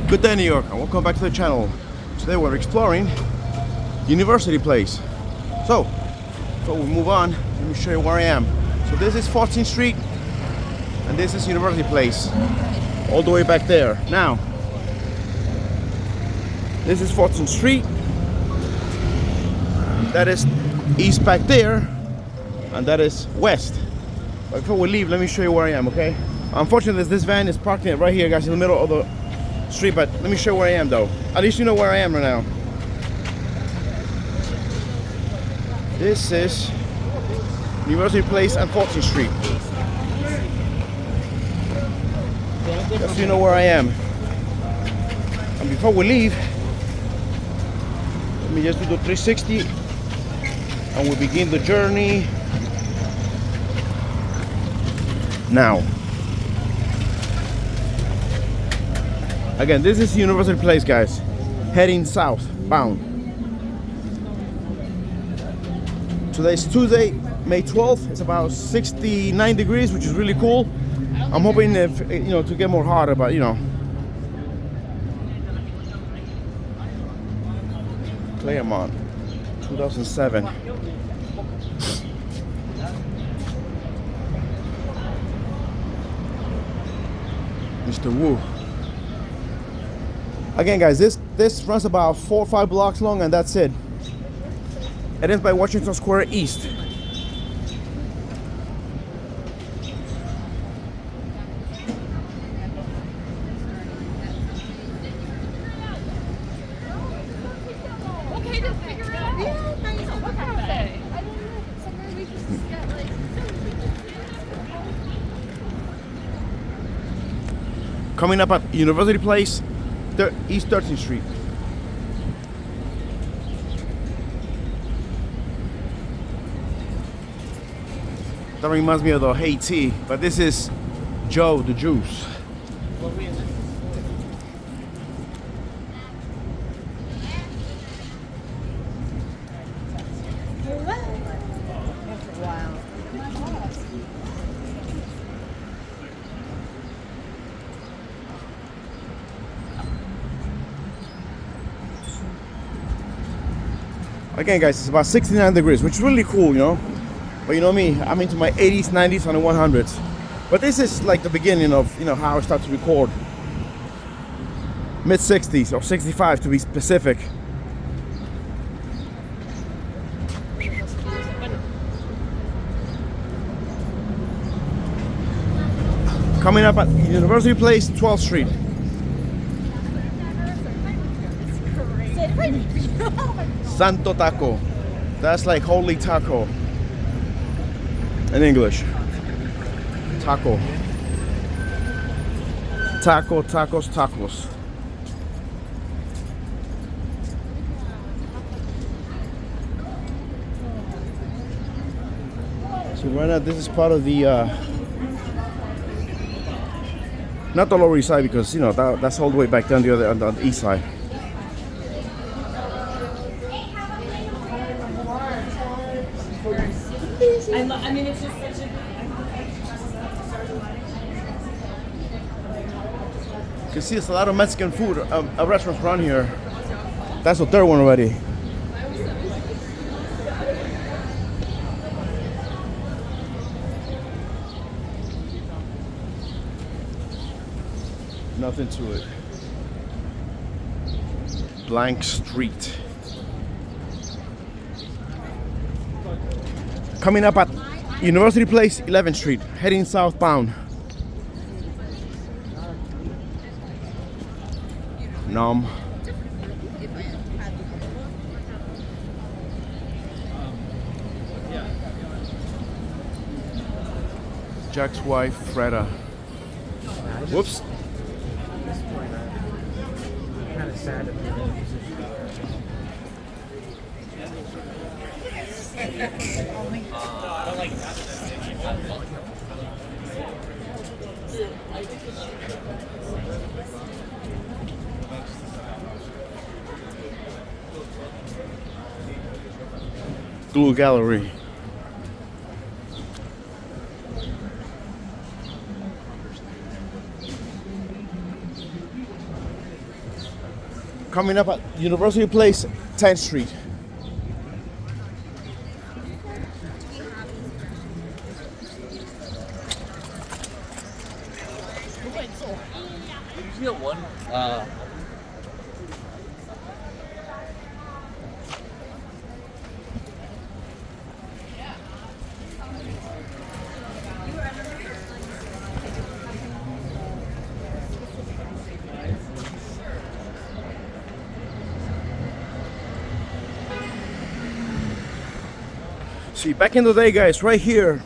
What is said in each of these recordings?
Good day, New York, and welcome back to the channel. Today we're exploring University Place. So, before we move on, let me show you where I am. So this is 14th Street, and this is University Place, all the way back there. Now, this is 14th Street. That is east back there, and that is west. But before we leave, let me show you where I am, okay? Unfortunately, this van is parked right here, guys, in the middle of the street, but let me show you where I am, though. At least you know where I am right now. This is University Place and 14th Street. Just so you know where I am. And before we leave, let me just do the 360, and we begin the journey now. Again, this is University Place, guys, heading southbound. Today's Tuesday, May 12th. It's about 69 degrees, which is really cool. I'm hoping if to get more hotter, but Claremont, 2007. Mr. Wu. Again, guys, this runs about 4 or 5 blocks long, and that's it. It ends by Washington Square East. Coming up at University Place, East 13th Street. That reminds me of the Haiti, but this is Joe the Juice. Again, guys, it's about 69 degrees, which is really cool, But you know me, I'm into my 80s, 90s, and 100s. But this is like the beginning of, how I start to record. Mid 60s or 65 to be specific. Coming up at University Place, 12th Street. Santo Taco. That's like holy taco in English. Taco. Taco, tacos, tacos. So right now this is part of the not the Lower East Side, because that's all the way back down on the east side. I mean, it's just such a... You can see there's a lot of Mexican food, restaurants around here. That's the third one already. Nothing to it. Blank Street. Coming up at University Place, 11th Street, heading southbound. Nom. Jack's wife, Freda. Whoops. Kind of sad. Blue Gallery. Coming up at University Place, 10th Street. See, back in the day, guys, right here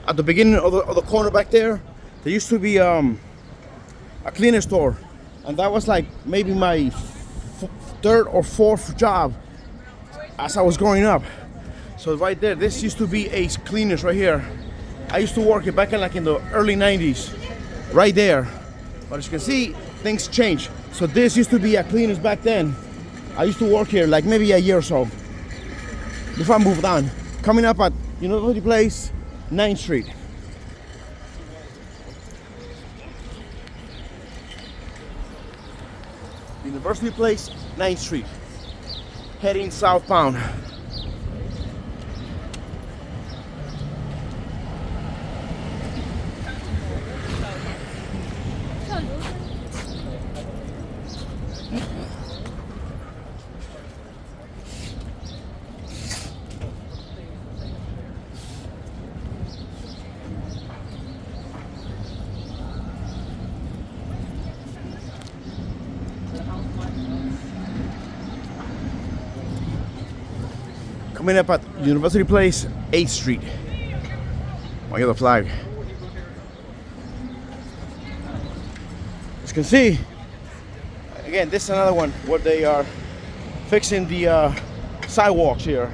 at the beginning of the corner back there used to be a cleaner store, and that was like maybe my third or fourth job as I was growing up. So right there, this used to be a cleaners right here. I used to work it back in like in the early 90s, right there. But as you can see, things changed. So this used to be a cleaners back then. I used to work here like maybe a year or so before I moved on. Coming up at University Place, 9th Street. University Place, 9th Street. Heading southbound. Coming up at University Place, 8th Street. My yellow flag. As you can see, again, this is another one where they are fixing the sidewalks here.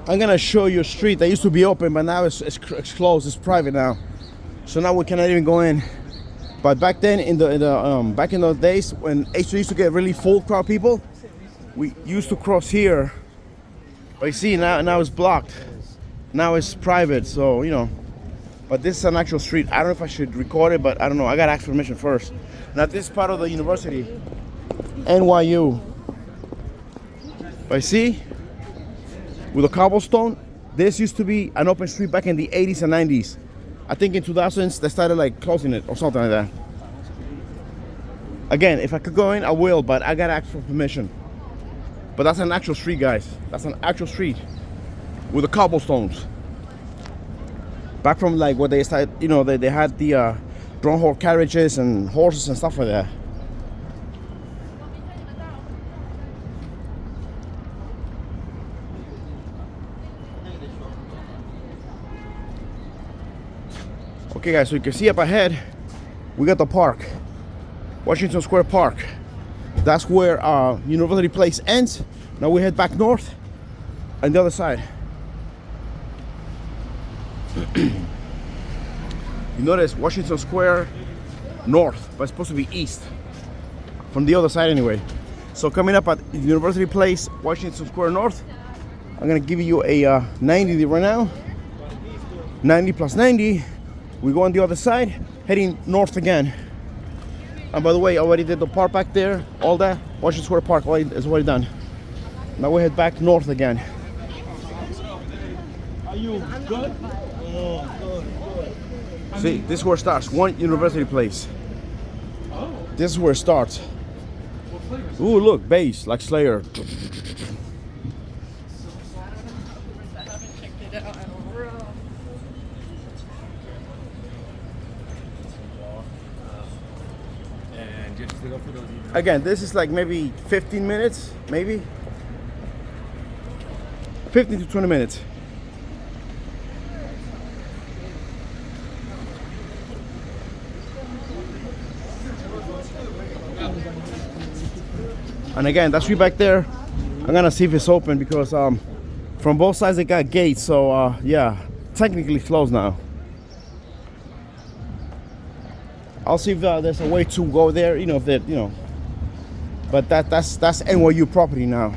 I'm gonna show you a street that used to be open, but now it's closed. It's private now, so now we cannot even go in. But back then, back in those days when H used to get really full crowd people, we used to cross here. But you see now it's blocked. Now it's private, so you know. But this is an actual street. I don't know if I should record it, but I don't know. I gotta ask permission first. Now this is part of the university, NYU. But you see, with a cobblestone, this used to be an open street back in the 80s and 90s. I think in 2000s they started like closing it or something like that. Again, if I could go in, I will, but I gotta ask for permission. But that's an actual street, guys. That's an actual street with the cobblestones. Back from like what they started, you know, they had the drawn horse carriages and horses and stuff like that. Okay guys, so you can see up ahead, we got the park, Washington Square Park. That's where University Place ends. Now we head back north and the other side. You notice Washington Square north, but it's supposed to be east. From the other side anyway. So coming up at University Place, Washington Square north, I'm gonna give you a 90 right now. 90 plus 90. We go on the other side, heading north again. And by the way, I already did the park back there, all that. Washington Square Park is already done. Now we head back north again. Are you good? Oh, good. See, this is where it starts. One University Place. This is where it starts. Ooh, look, bass, like Slayer. Again, this is like maybe 15 minutes, maybe 15 to 20 minutes. And again, that street back there, I'm gonna see if it's open because from both sides they got gates. So yeah, technically closed now. I'll see if there's a way to go there. You know, if that, you know. But that's NYU property now.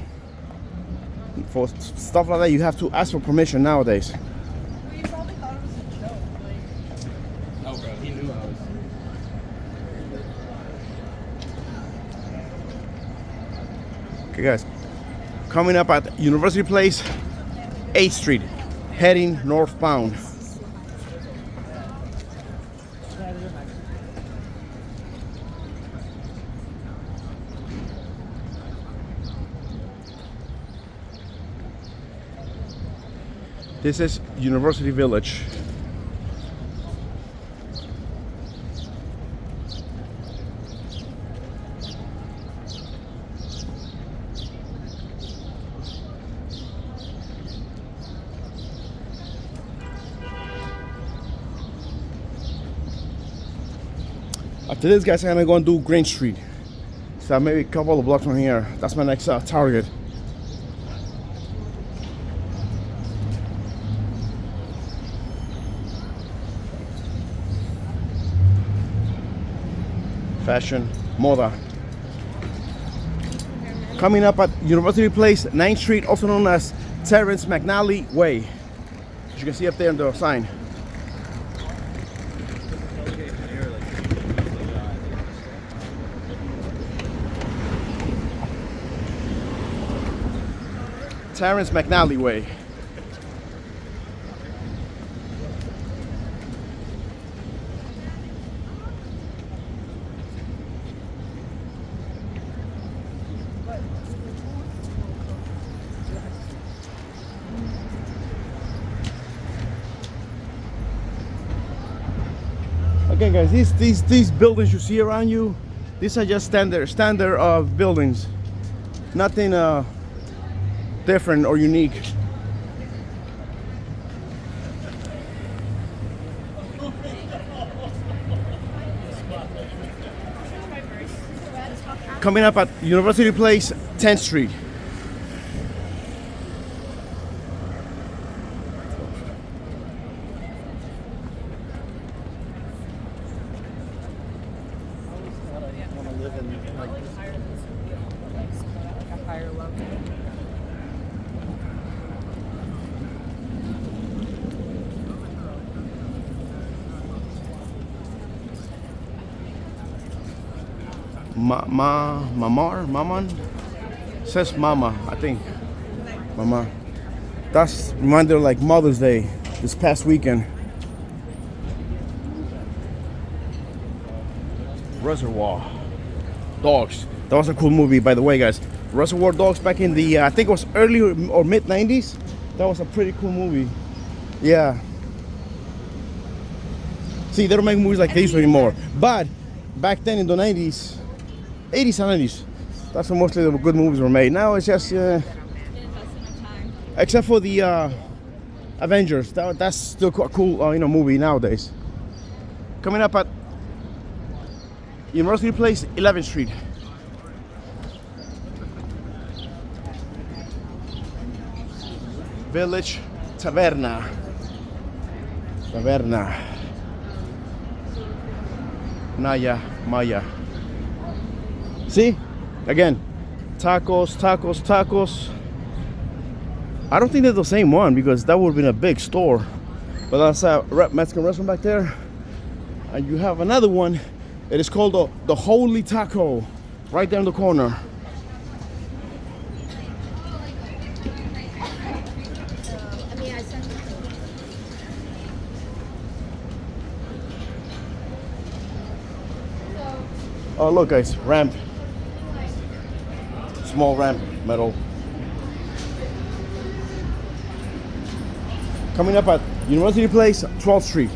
For stuff like that, you have to ask for permission nowadays. Well, you probably thought it was a joke. Like, Oh, bro, he knew I was. Okay, guys. Coming up at University Place, 8th Street, heading northbound. This is University Village. After this, guys, I'm gonna go and do Green Street. So maybe a couple of blocks from here. That's my next target. Fashion, moda. Coming up at University Place, 9th Street, also known as Terrence McNally Way. As you can see up there on the sign. Terrence McNally Way. Again, guys, these buildings you see around you, these are just standard buildings. Nothing different or unique. Coming up at University Place, 10th Street. Maman says mama, I think. Mama. That's reminder like Mother's Day this past weekend. Reservoir Dogs. That was a cool movie, by the way, guys. Reservoir Dogs back in the I think it was early or mid 90s. That was a pretty cool movie. Yeah. See, they don't make movies like these anymore. But back then in the 90s, 80s and 90s, that's when mostly the good movies were made. Now it's just except for the Avengers. That's still a cool movie nowadays. Coming up at University Place, 11th Street. Village Taverna. Maya. See? Again, tacos. I don't think they're the same one because that would have been a big store. But that's a Mexican restaurant back there. And you have another one. It is called the Holy Taco, right there in the corner. Oh, look, guys, ramp. Small ramp, metal. Coming up at University Place, 12th Street.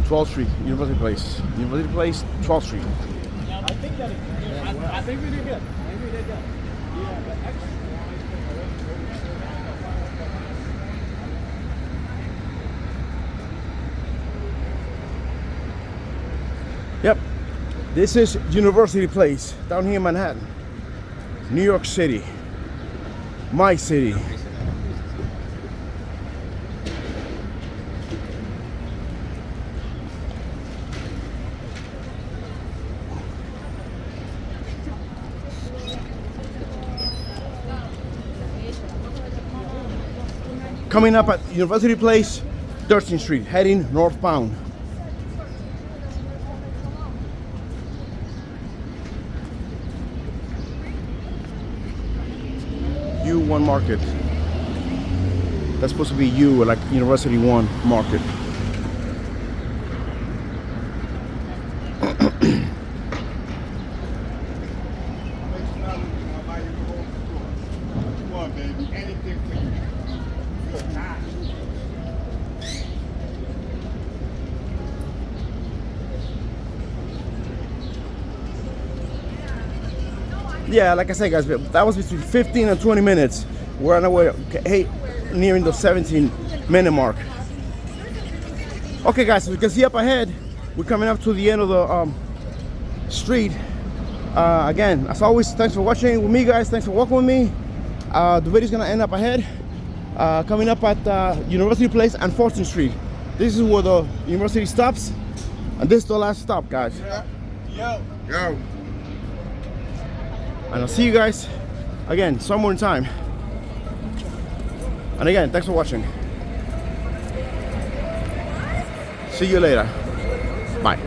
12th Street, University Place. University Place, 12th Street. I think that I think we did good. I think we did good. Yeah, but Yep, this is University Place down here in Manhattan, New York City, my city. Coming up at University Place, 13th Street, heading northbound. U1 Market. That's supposed to be U, like University 1 Market. Yeah, like I said, guys, that was between 15 and 20 minutes. We're on our way, nearing the 17-minute mark. Okay, guys, so you can see up ahead, we're coming up to the end of the street. Again, as always, thanks for watching with me, guys. Thanks for walking with me. The video's gonna end up ahead, coming up at University Place and 14th Street. This is where the university stops, and this is the last stop, guys. Yo. And I'll see you guys again somewhere in time. And again, thanks for watching. See you later. Bye.